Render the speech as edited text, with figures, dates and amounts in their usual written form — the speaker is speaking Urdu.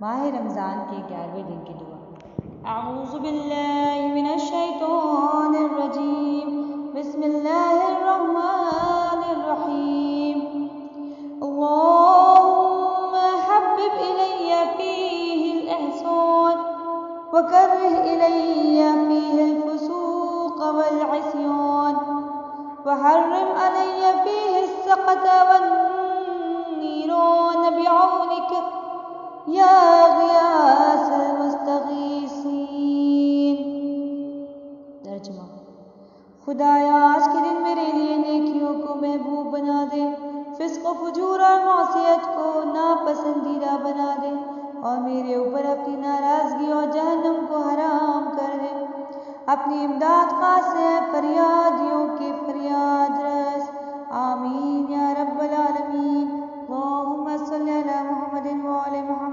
ماہ رمضان کے 11ویں دن کی دعا۔ اعوذ باللہ من الشیطان الرجیم، بسم اللہ الرحمن الرحیم۔ اللہم حبب الی فیہ الاحسان وکرہ الی فیہ الفسوق والعصیان وحرم علی فیہ السقط والنیران بعونک یا غیاث المستغیثین۔ ترجمہ: خدایا آج کے دن میرے لیے نیکیوں کو محبوب بنا دے، فسق و فجور اور معصیت کو ناپسندیدہ بنا دے، اور میرے اوپر اپنی ناراضگی اور جہنم کو حرام کر دے۔ اپنی امداد خاص سے فریادیوں کے فریاد رس، آمین یا رب العالمین۔ اللہم صلی علی محمد وعلی محمد